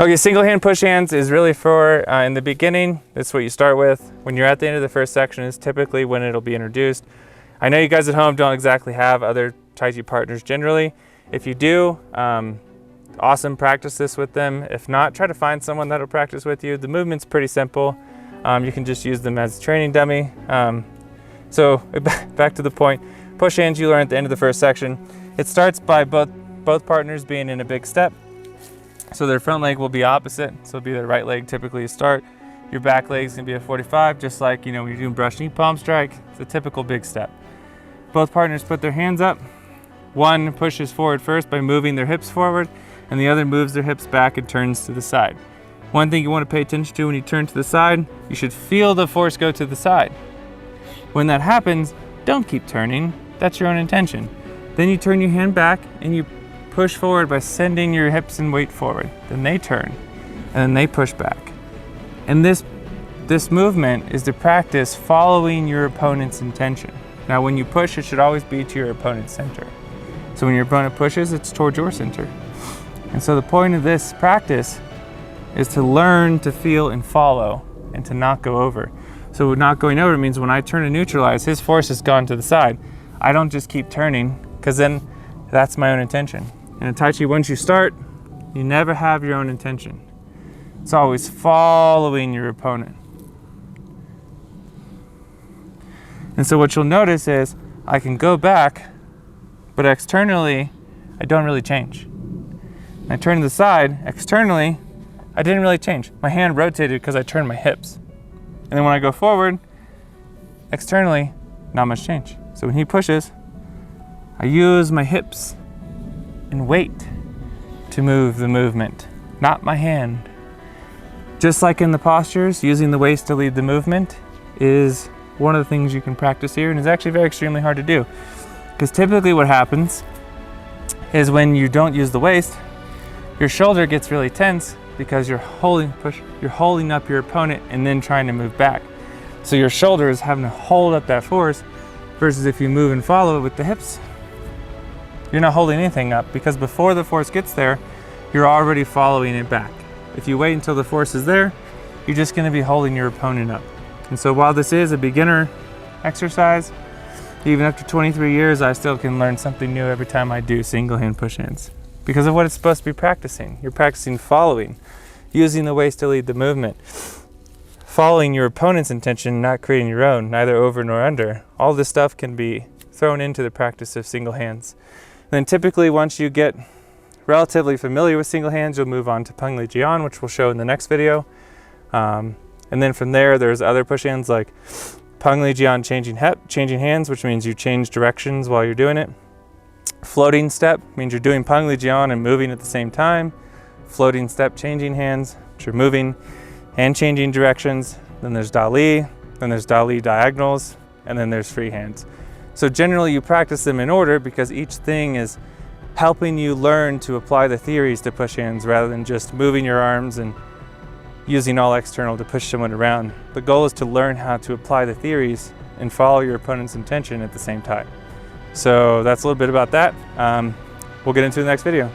Okay, single hand push hands is really for in the beginning. That's what you start with. When you're at the end of the first section is typically when it'll be introduced. I know you guys at home don't exactly have other Tai Chi partners generally. If you do, awesome, practice this with them. If not, try to find someone that'll practice with you. The movement's pretty simple. You can just use them as a training dummy. So back to the point, push hands you learn at the end of the first section. It starts by both partners being in a big step. So their front leg will be opposite. So it'll be their right leg typically to start. Your back leg's gonna be a 45, just like when you're doing brush knee palm strike. It's a typical big step. Both partners put their hands up. One pushes forward first by moving their hips forward, and the other moves their hips back and turns to the side. One thing you want to pay attention to when you turn to the side, you should feel the force go to the side. When that happens, don't keep turning. That's your own intention. Then you turn your hand back and you push forward by sending your hips and weight forward. Then they turn, and then they push back. And this movement is to practice following your opponent's intention. Now when you push, it should always be to your opponent's center. So when your opponent pushes, it's towards your center. And so the point of this practice is to learn to feel and follow and to not go over. So not going over means when I turn to neutralize, his force has gone to the side. I don't just keep turning, because then that's my own intention. And in Tai Chi, once you start, you never have your own intention. It's always following your opponent. And so what you'll notice is I can go back, but externally, I don't really change. I turn to the side, externally, I didn't really change. My hand rotated because I turned my hips. And then when I go forward, externally, not much change. So when he pushes, I use my hips and weight to move the movement, not my hand. Just like in the postures, using the waist to lead the movement is one of the things you can practice here, and it's actually extremely hard to do. Because typically what happens is when you don't use the waist, your shoulder gets really tense because you're holding up your opponent and then trying to move back. So your shoulder is having to hold up that force, versus if you move and follow it with the hips, you're not holding anything up, because before the force gets there, you're already following it back. If you wait until the force is there, you're just going to be holding your opponent up. And so while this is a beginner exercise, even after 23 years, I still can learn something new every time I do single hand push hands, because of what it's supposed to be practicing. You're practicing following, using the waist to lead the movement, following your opponent's intention, not creating your own, neither over nor under. All this stuff can be thrown into the practice of single hands. And then typically once you get relatively familiar with single hands, you'll move on to Peng Li Jian, which we'll show in the next video. And then from there, there's other push hands like Peng Li Jian changing hands, which means you change directions while you're doing it. Floating step means you're doing Peng Li Jian and moving at the same time. Floating step changing hands, which you're moving and changing directions. Then there's Da Li, then there's Da Li diagonals, and then there's free hands. So generally you practice them in order because each thing is helping you learn to apply the theories to push hands rather than just moving your arms and using all external to push someone around. The goal is to learn how to apply the theories and follow your opponent's intention at the same time. So that's a little bit about that. We'll get into the next video.